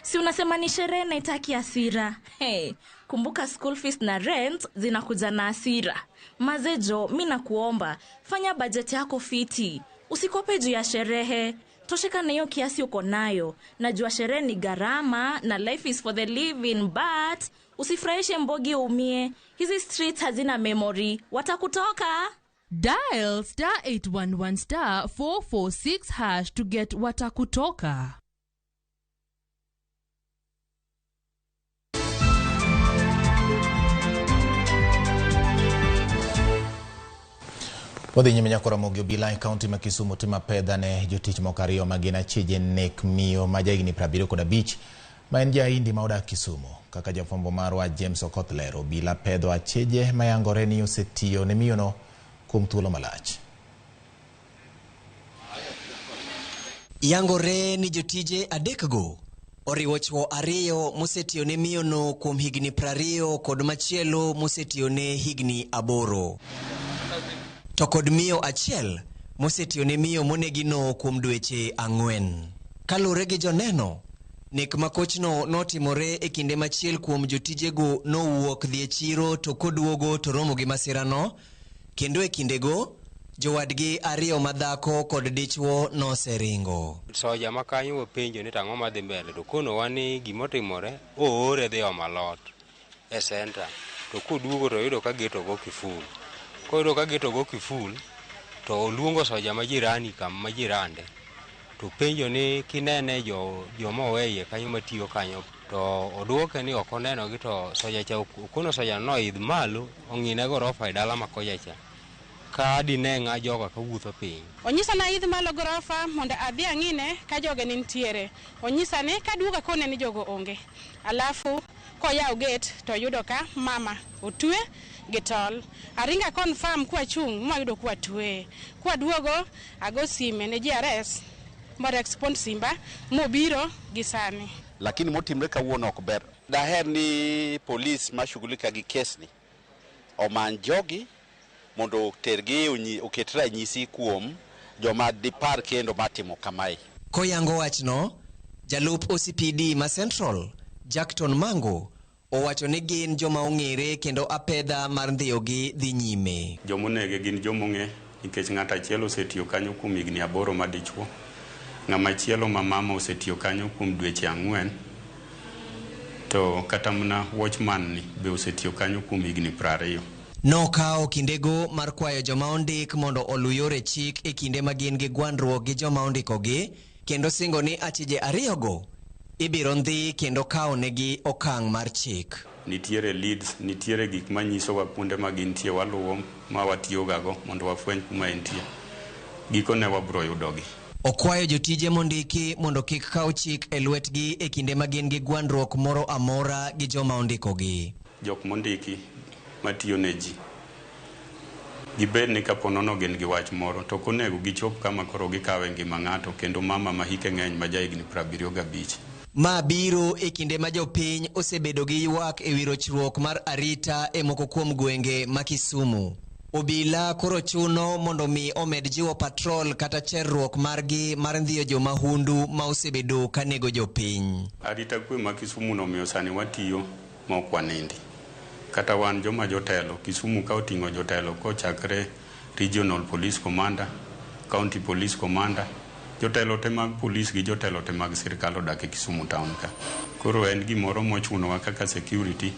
Si unasema ni sherehe na itaki hasira. Hey, kumbuka school fees na rent zinakuja na hasira. Mazejo, mimi nakuomba, fanya budget yako fiti. Usikope juu ya sherehe. Tosheka na hiyo kiasi uko nayo. Najua sherehe ni gharama na life is for the living, but usifurahishe mbogi umie. Hizi streets hazina memory. Watakutoka. Dial *811 446# to get watakutoka. Wadhi nyime nyako Ramogi obila e kaunti ma Kisumu timo pedha ne jotich moko ariyo magina chije nek miyo majahigni 75 ma en jaindi ma odak Kisumu. Kaka jafwambo marwa James Okoth lero, obila pedho achije mayangore ni osetiyo ne miyono kuom thuolo malach. Yangore ni jotije adekgo oriwo chwo ariyo mosetiyo ne miyono kuom higni 20 kod machielo mosetiyo ne higni 8. To kod miyo achiel mosetiyo ne miyo monegino kuom dweche 4. Kalure gi joneno, nek makochno notimore e kinde machiel kuom jotijego nowuok dhi e chiro to koduogo to romo gi masirano, kendo e kindego jowadgi ariyo madhako kod dichwo noseringo. Soja makanyo penjo ni tang'o madhi mbele, to kono wani gimotimore oore dhi omalot e center, to koduogo to yudo ka geto go kiful. Koyudo ka geto go kiful to oluongo soja majirani majirande, to penjo ni kinene joma oweye kanyo matiyo kanyo, to oduoke ni ok oneno gi, to soja cha kono soja noidh malo ong'ine gorofa e dala makoja cha ka dine ng'a joga ka wuotho piny. Onyisa na idh malo gorofa mondo adhi ang'ine ka joge ni ntiere. Onyisa ni ka duoga kone ni jogo onge. Alafu koyaw gate to yudo ka mama otwe gi tol. Aringa confirm kwa chung mayudo kwa twe. Kwa duogo ago sime ne GRS mondo respond simba mobiro gi sani. Lakini motimre kawuono ok ber. Daher ni polis mashughulika gi kesni omany jogi mondo tergi oketra nyisi kuom joma dipar kendo matimo kamae. Koyango wachno, jalup OCPD ma Central, Jackton Mango, owacho ni gin joma ong'ere kendo apedha mar ndhiyogi dhi nyime. Jomonege gin jomong'e nikech ng'at achiel osetiyo kanyo kuom higni 8 madichwo. Ng'ama chielo ma mama osetiyo kanyo kuom dweche 4. To kata mna watchman ni be osetiyo kanyo kuom higni 20. Nokao kindego mar kwayo joma ondik mondo olu yore chik e kinde ma gin gi gwandruok gi joma ondikogi, kendo singo ni achije ariyogo ibiro ndhi kendo kawo negi okang' mar chik. Nitiere leads, nitiere gik manyiso wa kuonde ma gintie waluwo ma watiyogago mondo wafweny kuma entie. Giko ne wabro yudogi. Okwayo jotije mondiki mondo kik kaw chik e lwetgi e kinde ma gin gi gwandruok moro amora gi joma ondikogi. Jok mondiki matiyo ne ji gibed ni kaponono gin gi wach moro, to konego gichop kama koro gikawe ngima ng'ato, kendo mama ma hike ng'eny ma jahigni 75. Ma biro e kinde ma jopiny osebedo gi ywak e wi rochruok mar arita e moko kuom gwenge ma Kisumu. Obila koro chuno mondo mi omed jiwo patrol kata cherruok margi mar ndhiyo jomahundu ma osebedo kanego jopiny. Arita kwe ma Kisumu nomiyo sani watiyo ma ok wanindi. Kata wan joma jotelo, Kisumu ka oting'o jotelo kochakre Regional Police Commander, County Police Commander, jotelo te mag polis gi jotelo te mag sirkal odak e Kisumu town ka. Koro en gimoro mochunowa kaka security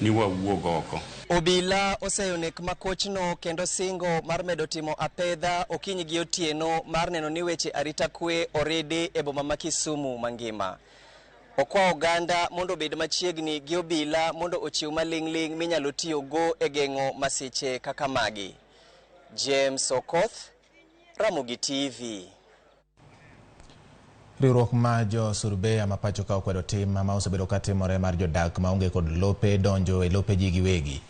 ni wawuog oko. Obila oseyonek makochno kendo singo mar medo timo apedha okinyi gi otieno mar neno ni weche arita kwe oridi e boma ma Kisumu mangima. Okwa oganda mondo bed machiegni gi obila mondo ochiw maling'ling minyalo tiyo go e geng'o masiche kaka magi. James Okoth, Ramogi TV. Riwruok ma jo Surbeya ma pacho ka okwedo tim ma osebedo ka timore mar jodak maonge kod lope donjo e lope ji giwegi.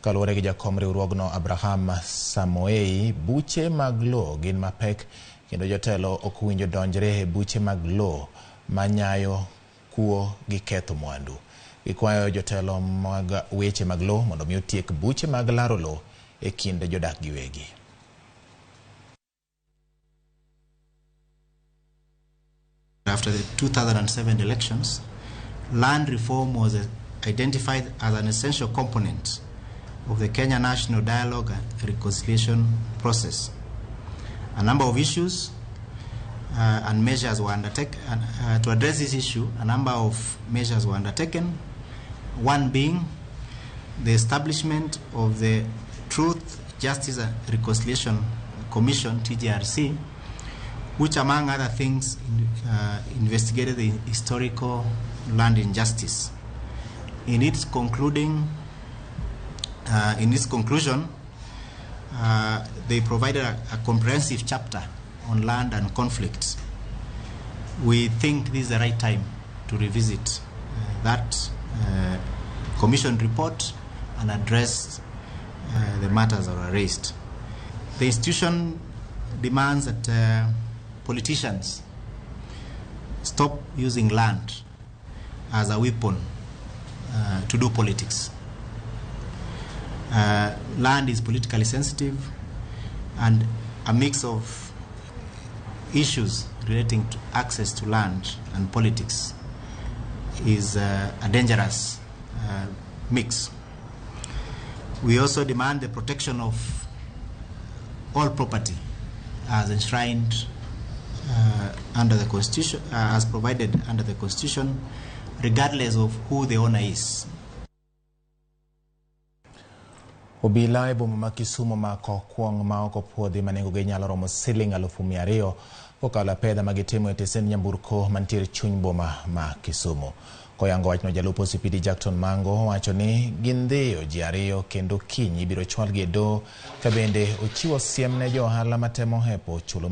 Kaluwore gi jakom riwruogno Abraham Samoei, buche mag lo gin mapek kendo jotelo ok winjo donjre e buche mag lo manyayo kuo gi ketho mwandu. Gikwayo jotelo mag weche mag lo mondo mi otiek buche mag laro lo e kind jodak giwegi. After the 2007 elections, land reform was identified as an essential component of the Kenya National Dialogue and Reconciliation process. A number of issues and measures were undertaken to address this issue. A number of measures were undertaken, one being the establishment of the Truth, Justice and Reconciliation Commission, TJRC, which among other things investigated the historical land injustice. In its conclusion, they provided a comprehensive chapter on land and conflicts. We think this is the right time to revisit that commission report and address the matters that were raised. The institution demands that politicians stop using land as a weapon to do politics. Land is politically sensitive, and a mix of issues relating to access to land and politics is a dangerous mix. We also demand the protection of all property as enshrined under the Constitution, as provided under the Constitution, regardless of who the owner is. Obila e boma ma Kisumu mako kuong ma oko puodhi manengo ge nyalo romo siling 200,000 kokalo pedha magitimo e tesen nyamburko mantiere chuny boma ma Kisumu. Koyango wachno jalupo CPD Jackton Mango wacho ni gindhiyo ji ariyo kendo kiny ibiro chwalgi e do ka bende ochiwo siem ne jo ohala matemo hepo chudo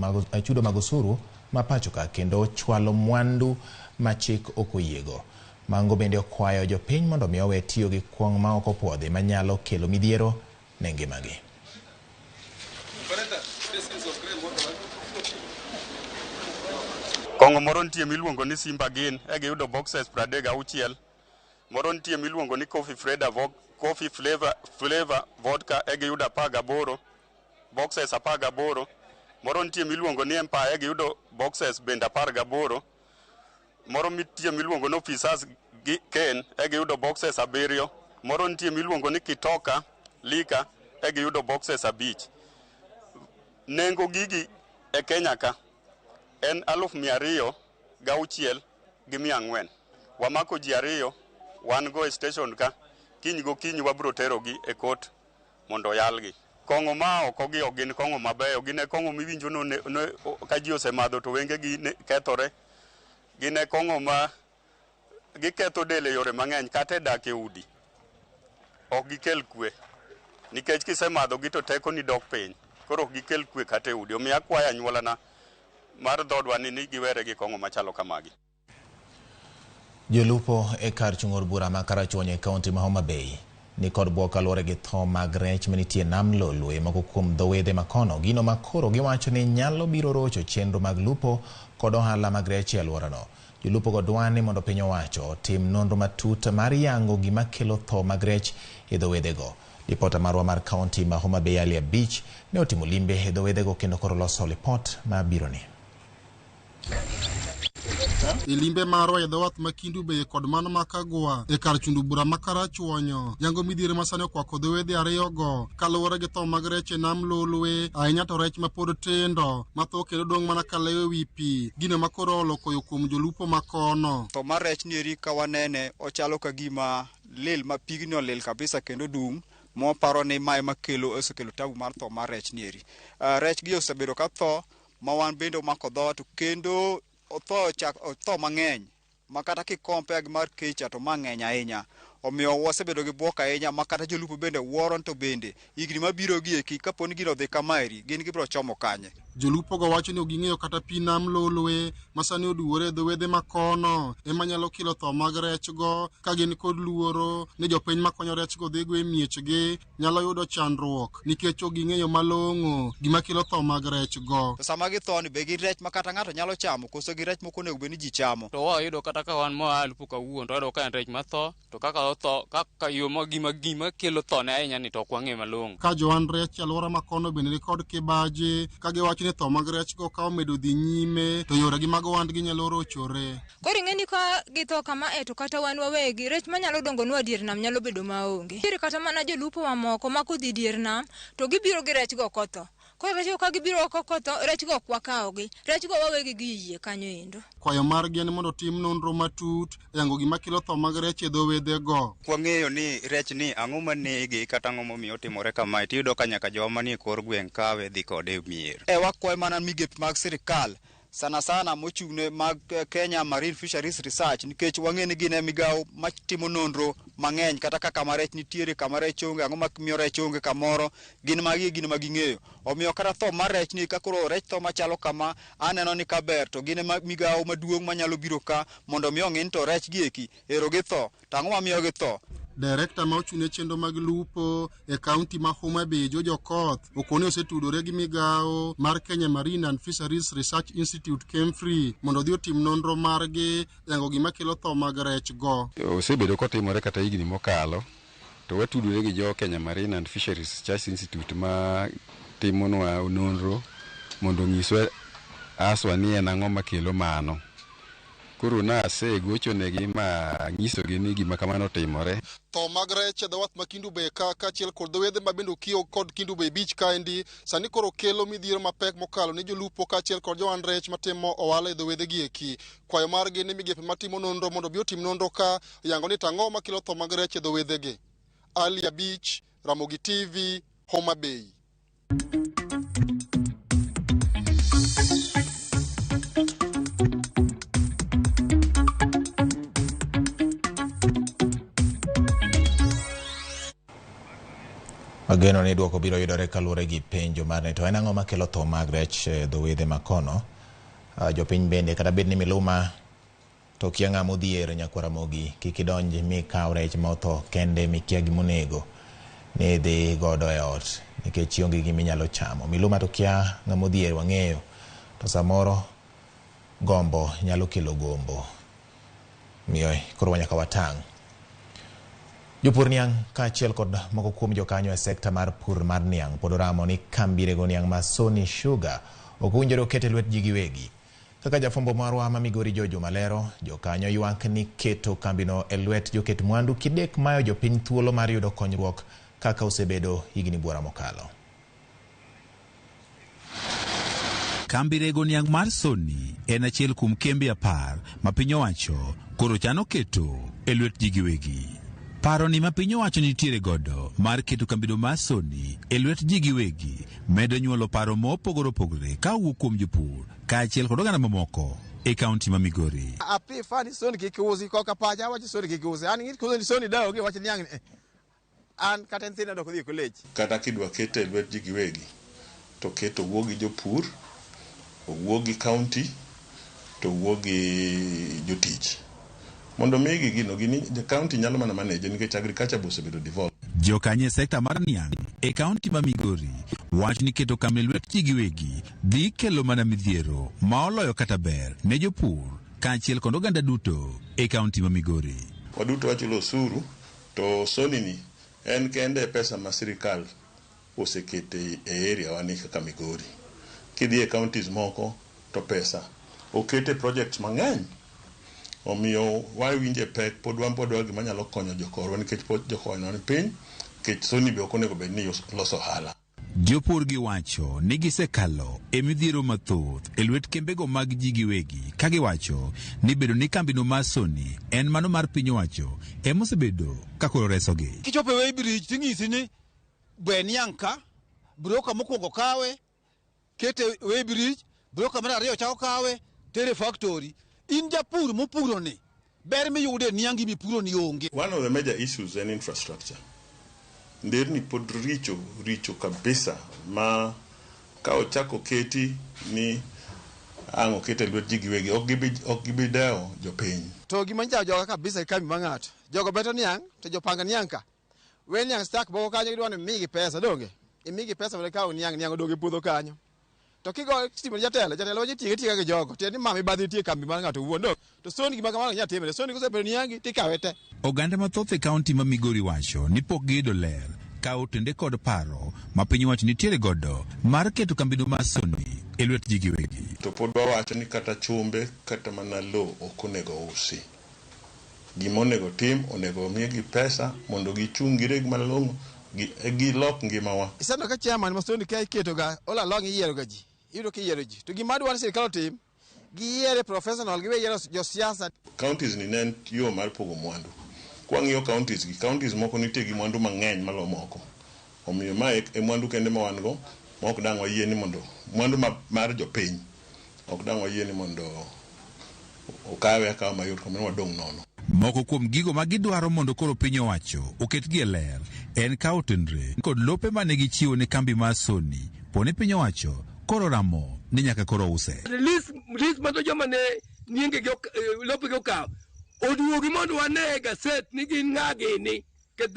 mag osuru ma pacho ka kendo chwalo mwandu ma chik ok oyiego. Mango bende okwayo jopiny mondo mi owe tiyo gi kuong ma oko puodhi manyalo kelo midhiero ne ngimagi. Kongo moro nitie miluongo ni Simba Gin giyudo boxes 36. Moro nitie miluongo ni Coffee Flavor Vodka giyudo 18 boxes 18. Moro nitie miluongo ni Empire giyudo boxes bende 18. Moro nitie miluongo ni Officers Ken giyudo boxes 7. Moro nitie miluongo ni Kitoka Lika giyudo boxes 5. Nengo gigi e Kenya ka en 206,400. Wamako ji ariyo, wan go e station ka, kiny go kiny wabro terogi e court mondo yalgi. Kongo ma oko gi ogin kongo mabeyo, gine kongo miwinjo ka ji osemadho to wenge gi kethore. Gine kongo ma giketho del e yore mang'eny kata e dak e udi. Ok gikel kwe. Nikech kisemadho gi to teko ni dok piny. Koro ok gikel kwe kata e udi. Omiyo akwayo anyuolana mar dhodwa ni giwere gi kongo machalo kamagi. Jolupo e kar chung'or bura ma Karachuonyo e kaunti ma Homa Bay ni kod buok kaluwore gi tho mag rech manitie nam Lolwe e moko kuom dho wedhe makono. Gino makoro giwacho ni nyalo biro rocho chenro mag lupo kod ohala mag rech e alworano. Jolupo go dwani mondo piny owacho tim nonro matut mar yango gima kelo tho mag rech e dho wedhego. Ripota marwa mar kaunti ma Homa Bay Alia Beach ne otimo limbe e dho wedhego kendo koro loso lipot ma biro ni. Ilimbe marwa e dhowath ma Kindu Bay kod mano ma Kagwa e kar chundu bura ma Karachuonyo yango midhiero masani okwako dhowedhe ariyo go kaluwore gi tho mag rech e nam Lolwe ahinya to rech ma pod tindo matho kendo dong' mana kalewo wi pi gino ma koro olo koyo kuom jolupo ma kono. Tho mar rech nieri ka wanene ochalo ka gima lil ma pigni olil kabisa kendo dung' moparo ni mae osekelo tabu mar tho mar rech nieri. Rech gi osebedo ka tho ma wan bende omako dhowa to kendo otho mang'eny ma kata kikompe gi mar kecha to mang'eny ahinya. Omiyo wasebedo gi buok ahinya ma kata jolupo bende wuoro to bende higni mabiro gi eki kaponi gino dhi kamaeri gin gibiro chomo kanye. Jolupo go wacho ni ging'eyo kata pi nam Lolwe masani oduwore e dhowedhe ma kono ema nyalo kelo tho mag rech go ka gin kod luoro ni jopiny makonyo rech go dhi go e miechgi nyalo yudo chandruok nikech ok ging'eyo malong'o gima kelo tho mag rech go. To sama githo ni be gin rech ma kata ng'ato nyalo chamo koso gin rech moko onego bed ni ji chamo. To wayudo kata ka wan moa lupo kawuono to wayudo ka en rech matho to kaka otho kaka yo ma gima kelo tho ne ahinya ni to ok wang'e malong'o. Ka joan rech e alwora ma kono bende nikod kibaji ka giwacho ni tho mag rech go ka omedo dhi nyime to yore gi mag wandgi nyalo rochore. Koro ing'eni ka githo kama to kata wan wawegi rech manyalo dongo nwa dier nam nyalo bedo maonge. Diere kata mana jolupo mamoko ma kodhi dier nam to gibiro gi rech go kotho. Koro rech go ka gibiro kotho rech go kwakaogi. Rech go wawegi gi yie kanyo endo. Kwayo margi en mondo tim nonro matut yango gima kelo tho mag rech e dhowedhe go. Kwang'eyo ni rech ni ang'o manege kata ang'o momiyo otimore kamae tiyudo ka nyaka joma manie kor gweng' kawe dhi kode e mier. Wakwayo mana migepe mag sirikal sana mochung'ne mag Kenya Marine Fisheries Research nikech wang'e ni gin e migawo matimo nonro mang'eny kata kama rech nitiere kama rech onge ang'o mamiyo rech onge kamoro gin maging'eyo. Omiyo kata tho mar rech ni ka koro rech tho machalo kama aneno ni kaber to gin migawo maduong' manyalo biro ka mondo mi ong'in to rech gi eki ero gi tho to ang'o mamiyo gi tho. Director ma ochune chenro mag lupo e kaunti ma Homa Bay Jojo Koth okone osetudore gi migawo mar Kenya Marine and Fisheries Research Institute Kemfree mondo dhi otim nonro margi yango gima kelo tho mag rech go. Osebedo kotimore kata higni mokalo to watudore gi jo Kenya Marine and Fisheries Research Institute ma timonwa nonro mondo nyiswa aswa ni en ang'o makelo mano. Koro na gocho negi ma nyisogi ni gima kamano timore. Tho mag rech e dhowath ma Kindu Bay kaachiel kod dhowedhe ma bende okiewo kod Kindu Bay Beach kaendi sani koro kelo midhiero mapek mokalo ni jolupo kaachiel kod jowan rech matimo ohala e dhowedhe gi eki. Kwayo margi ni migepe matimo nonro mondo bi otim nonro ka yango ni tang'o makelo tho mag rech e dhowedhe gi. Alia Beach, Ramogi TV, Homa Bay. Ageno ni duoko biro yudore kaluwore gi penjo mar ne to en ang'o makelo tho mag rech e dhowedhe ma kono. Jopiny bende kata bed ni miluma to kia ng'ama odhier nyakwa Ramogi kik idonj mikaw rech ma otho kende mikia gimonego ni dhi godo e ot nikech ionge gima inyalo chamo. Miluma to kia ng'ama odhier wang'eyo to samoro gombo nyalo kelo gombo. Miyo koro nyaka watang'. Jopur niang' kaachiel kod moko kuom jokanyo e sekta mar pur mar niang' pod oramo ni kambirego niang' ma Sony Sugar ok owinjore oket e lwet ji giwegi. Kaka jafwambo marwa ma Migori Jojo malero, jokanyo ywak ni keto kambino e lwet joket mwandu kidek mayo jopiny thuolo mar yudo konyruok kaka osebedo higni buora mokalo. Kambi rego niang' mar Sony en achiel kuom kembe 10 ma piny owacho koro chano keto e lwet ji giwegi. Paro ni ma piny owacho nitiere godo mar keto kambino mar Sony e lwet ji giwegi medo nyuolo paro mopogore opogore ka wuok kuom jopur kaachiel kod oganda mamoko e kaunti ma Migori. Api fani Sony kikiusi koka paja wacho Sony kikiusi an ngit kuzo ni Sony dawo gi wacho niang' an kata nthina dok dhi college. Kata kidwa kete e lwet ji giwegi to keto wuo gi jopur, wuo gi kaunti to wuo gi jotich. Mondo migi gino gini county nyalo mana manage nikech agriculture bose bedo devolved. Jokanye sekta mar niang' e kaunti ma Migori wach ni keto kambi lwet ji giwegi dhi kelo mana midhiero ma oloyo kata ber ne jopur kaachiel kod oganda duto e kaunti ma Migori. Waduto wachulo osuru to Sony ni en kende pesa ma sirikal osekete e area wani kaka Migori. Kidhi e counties moko to pesa okete projects mang'eny Omiyo wawinje pek pod wadwa gima nyalo konyo jokorwa nikech pod jokorwa ni piny nikech Sony be ok onego bed ni loso ohala. Jopur giwacho ni gisekalo e midhiero mathoth e lwet kembego mag ji giwegi ka giwacho ni bedo ni kambino mar Sony en mano mar piny owacho emosebedo ka koro resogi. Kichopo e Weybridge ting'isi ni Bwenyanka broka mokwongo kawe kete Weybridge, broka mar ariyo chako kawe tere factory. In japur mopuro ni ber miyude niangi mipuro ni onge. One of the major issues in infrastructure. Nderni pod richo kabisa ma ka ochako keti ni ang'o kete lwet ji giwegi ok gibideo jopiny. To gima nja joga kabisa kambi mang'ato. Jogo beto niang to jopanga nianka. Wen niang stack boko kanyo gidwani migi pesa donge. Imigi pesa wale kao niang odoge puodho kanyo. To kigo timo jatelo waje tiga gi jogo. Tieni mami badhi tie kambi mar ng'ato wuondo. To Sony gima kamano nya timre. Sony kosebedo niangi tikawete. Oganda mathoth e kaunti ma Migori wacho ni pok giyudo ler ka otende kod paro ma piny owacho nitiere godo mar keto kambino mar Sony e lwet ji giwegi. To pod wawacho ni kata chumbe kata mana lo ok onego usi. Gima onego tim onego migi pesa mondo gichung' gireg malong'o gilok ngimawa. Isano ka chairman ma Sony ka iketo ga ola long yiero ga ji. Iyudo ki yiero ji. To gima dwaro sirkal tim giyiere professional giwe yiero josiasa. Counties ni nen yo mar pogo mwandu. Kwang'iyo counties moko nitie gi mwandu mang'eny malo moko. Omiyo mae e mwandu kende ma wan go ma ok dang' wayie ni mondo mwandu mar jopiny ok dang' wayie ni mondo okawe akawa mayot kamano wadong' nono. Moko kuom gigo ma gidwaro mondo koro piny owacho oketgi e ler en ka otenre kod lope mane gichiwo ne kambi mar Sony poni piny owacho koro ramo ni nyaka koro use. Release mato joma ne nienge lope go kaw oduogi mondo wane gaset ni gin ng'a gini ke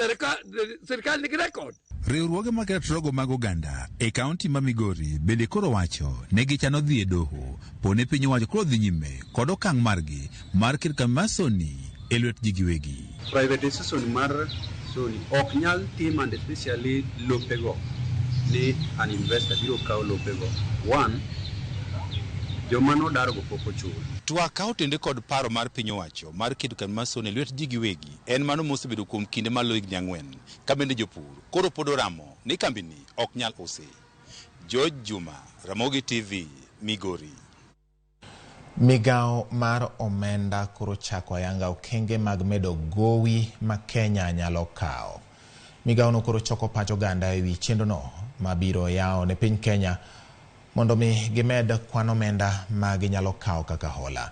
sirkal nigi rekod. Riwruoge mag ratiro mag oganda e kaunti ma Migori bende koro wacho ne gichano dhi e doho poni piny owacho koro dhi nyime kod okang' margi mar keto kambi mar Sony e lwet ji giwegi. Privatization mar Sony ok nyal tim and especially lopego ni an investor biro kawo lopego. One, joma nodargo pok ochul. Twak ka otende kod paro mar piny owacho mar keto kambi mar Sony e lwet ji giwegi en mano mosebedo kuom kinde malo higni 4 ka bende jopur koro pod oramo ni kambini ok nyal usi. George Juma, Ramogi TV, Migori. Migao mar omenda koro chako ayanga okenge mag medo gowi ma Kenya nyalo kawo. Migao no koro choko pacho ganda ewi chenro no mabiro yao ne piny Kenya mondo mi gimed kwan omenda ma ginyalo kawo kaka hola.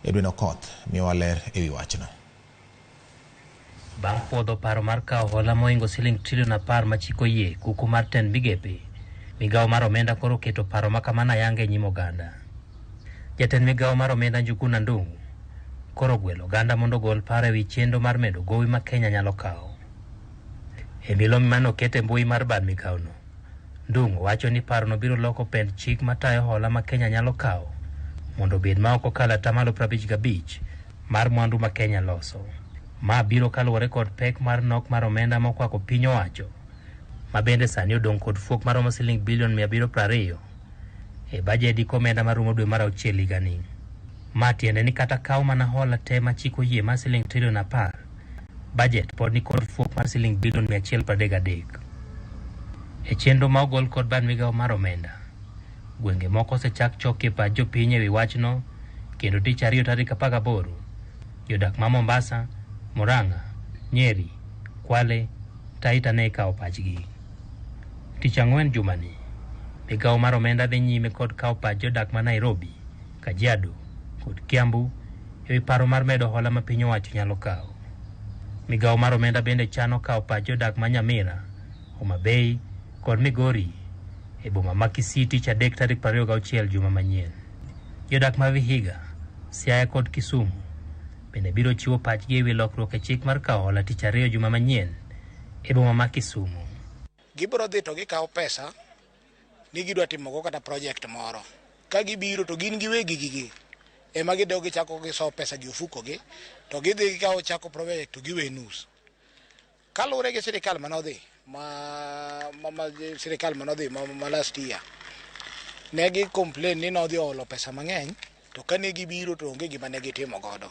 Edwin Okoth miwaler ewi wachno. Bang' puodho paro mar kawo hola moingo siling trilion 10 machiko yie kuku mar 10 migepe, migao mar omenda koro keto paro makamana yange nyimo oganda. Jatend migao mar omenda Njuguna Ndung'u koro gwelo oganda mondo gol paro ewi chenro mar medo gowi ma Kenya nyalo kawo. E milome mano kete mbui mar bad migao no, Ndung'u wacho ni paro no biro loko pend chik matayo hola ma Kenya nyalo kawo mondo bed ma ok okalo 55% mar mwandu ma Kenya loso. Ma biro kaluwore kod pek mar nok mar omenda mokwako piny owacho ma bende sani odong' kod fuok maromo siling bilion 720 e bajedi komenda marumo dwe mar 6 higani. Ma tiende ni kata kawo mana hola te machiko yie mar siling trilion 10, bajet pod ni kod fuok mar siling bilion 133. E chenro ma ogol kod bad migao mar omenda, gwenge moko osechak choke pa jopiny ewi wachno kendo tich ariyo tarik 18 jodak ma Mombasa, Murang'a, Nyeri, Kwale, Taita ne kawo pachgi. Tich Ang'wen jumani, migao mar omenda dhi nyime kod kawo pach jodak ma Nairobi, Kajiado kod Kiambu ewi paro mar medo hola ma piny owacho nyalo kawo. Migao mar omenda bende chano kawo pach jodak ma Nyamira, Homa Bay kod Migori e boma ma Kisii tich adek tarik 26 juma manyien. Jodak ma Vihiga, Siaya kod Kisumu bende biro chiwo pachgi ewi lokruok e chik mar kawo hola tich 2 juma manyien e boma ma Kisumu. Gibiro dhi to gikawo pesa ni gidwa timogo kata project moro. Ka gibiro to gin giwegi gigi ema gidogi chako giso pesa gi ofukogi to gidhi gikawo chako project to giwe nus. Kaluwore gi sirikal manodhi sirikal manodhi ma last year ne gi complain ni nodhi olo pesa mang'eny to kane gibiro to onge gima ne gitimo godo.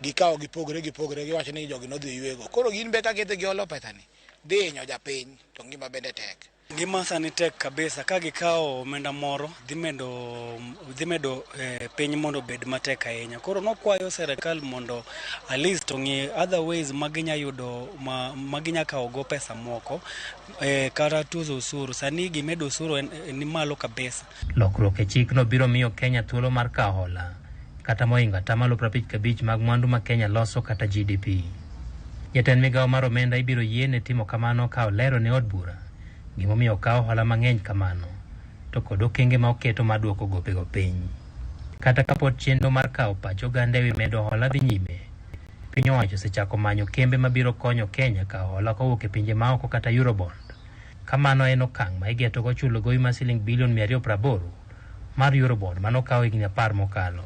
gikawo gipogre giwacho ni jogi nodhi ywego. Koro gin be ka gidhi giolo pesani dhi hinyo japiny to ngima bende tek. Ngima sani tek kabisa. Ka gikawo omenda moro dhi medo piny mondo bed matek ahinya. Koro nokwayo serikal mondo at least ong'i other ways maginya yudo maginya kawo go pesa moko kata tuzo usuru. Sani gimedo usuru ni malo kabisa. Lokruok e chikno biro miyo Kenya thuolo mar kawo hola kata moingo 55% mag mwandu ma Kenya loso kata GDP. Jatend migawo mar omenda ibiro yiene timo kamano ka olero ne od bura gimomiyo kawo hola mang'eny kamano to kod okenge ma oketo mar duoko gopego piny. Kata kapod chenro mar kawo pach oganda ewi medo hola dhi nyime, piny owacho osechako manyo kembe mabiro konyo Kenya kawo hola kowuok e pinje maoko kata Eurobond. Kamano en okang' ma igeto go chulo gowi ma siling bilion 280 mar Eurobond manokawo higni 10 mokalo.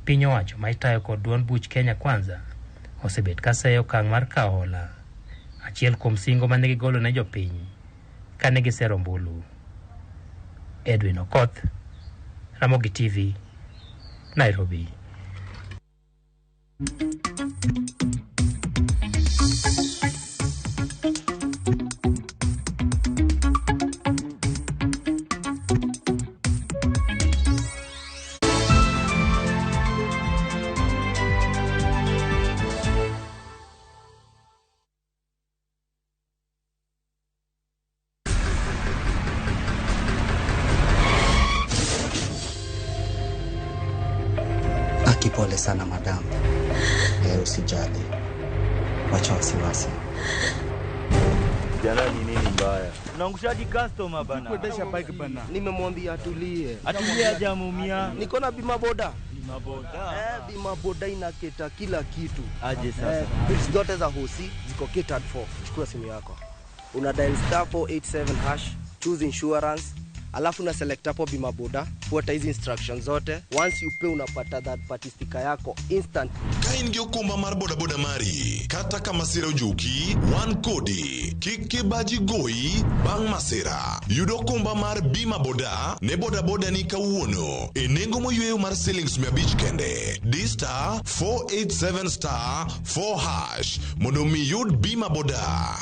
Piny owacho ma itayo kod duond buch Kenya Kwanza osebet ka seyo okang' mar kawo hola, achiel kuom singo mane gigolo ne jopiny kane gisero mbulu. Edwin Okoth, Ramogi TV, Nairobi. Pole sana madam. Usijali. Wacha wasiwasi. Jana ni nini mbaya? Unaangushaji customer bana. Kuendesha bike bana. Nimemwambia atulie. Atulie hajamumia. Niko na bima boda. Bima boda. Bima boda inaketa kila kitu. Aje sasa. Bills zote za hosi ziko catered for. Chukua simu yako. Una dial *487#, choose insurance. Alafu na select hapo bima boda, fuata hizi instructions zote. Once you pay unapata that party sticker yako instant. Kaingi okumba mar boda boda mari kata kama sira ujuki one kodi kiki baji goi bang masira yudo okumba mar bima boda ne boda boda ni kawuono e nengo moyweyo mar shillings 100 kende *487*4# mondo mi yud bima boda.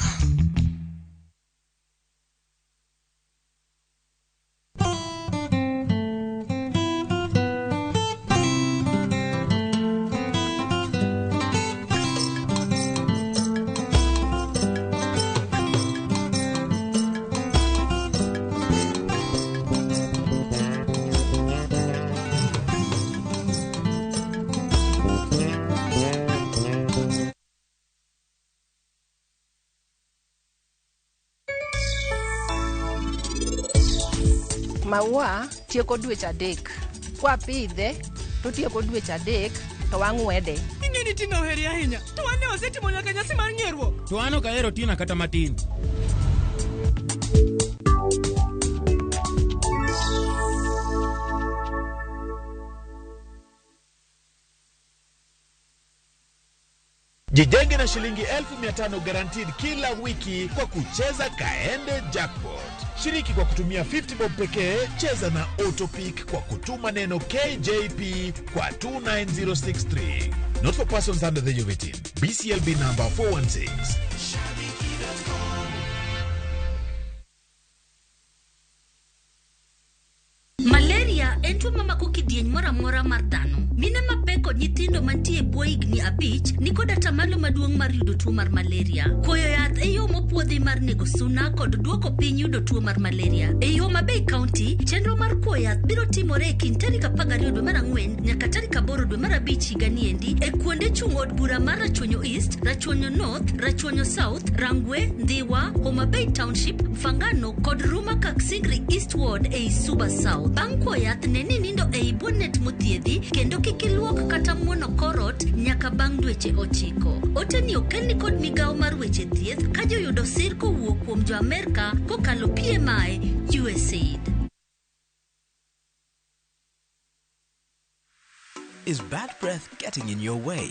Maua tieko dweche 3. Kwa pidhe to tieko dweche 3 to wang'wede. Ing'eni Tina oheri ahinya. To wane osetimo nyaka nyasi mar ng'eruok. To an ok ahero Tina kata matin. Jijenge na shilingi 1500 guaranteed kila wiki kwa kucheza Kaende Jackpot. Shiriki kwa kutumia 50 bob pekee, cheza na Autopic kwa kutuma neno KJP kwa 29063. Not for persons under the age of 18. BCLB number 416. Malaria en tuo mamako kidieny mora mora mar dhano. Mine mapek kod nyithindo mantie bwo higni 5 ni kod atamalo maduong' mar yudo tuo mar malaria. Koyo yath e yo mopuodhi mar nego suna kod duoko piny yudo tuo mar malaria. E Homa Bay County, chenro mar koyo yath biro timore e kind tarik 12 dwe mar 4 nyaka tarik 8 dwe mar 5 higa ni endi e kuonde chung' od bura mar Rachuonyo East, Rachuonyo North, Rachuonyo South, Rangwe, Ndhiwa, Homa Bay Township, Mfangano kod Ruma Kaksigri Eastward e Suba South. Bang' koyo yath ne ni nindo e bwo net mothiedhi kendo kik iluok kata muono korot nyaka bang' dweche 9. Oteni okelni kod migawo mar weche thieth ka joyudo sir kowuok kuom jo Amerika kokalo PMI USAID. Is bad breath getting in your way?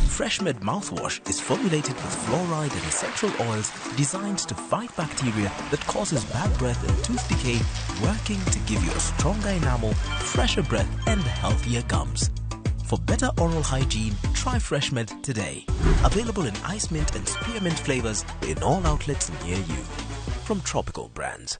Freshmed mouthwash is formulated with fluoride and essential oils designed to fight bacteria that causes bad breath and tooth decay, working to give you a stronger enamel, fresher breath, and healthier gums. For better oral hygiene, try FreshMed today. Available in ice mint and spearmint flavors in all outlets near you. From Tropical Brands.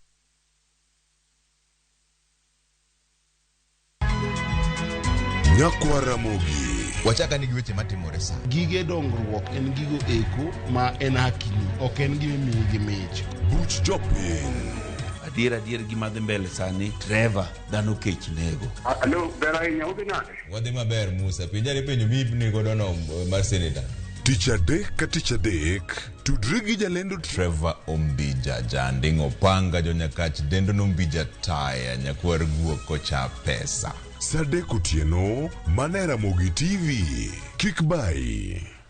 Nyakwa Ramogi. Wachaka nigi weche matimore sa. Gige dongruok en gigo eko ma en hakini, ok en gimi gi mich. Buch jopiny. Adier gima dhi mbele sani, Trevor dhano kech nego. Alo, ber ahinya udhi nade? Wadhi maber Musa, penjari penjo mibni godo no mar senator. Tich adek ka tich adek, tudri gi jalendo Trevor Ombija, janding opanga jonyakach dendo nombija taya nyakwar guok kocha pesa. Sadek otieno, mana Ramogi TV. Kik bai.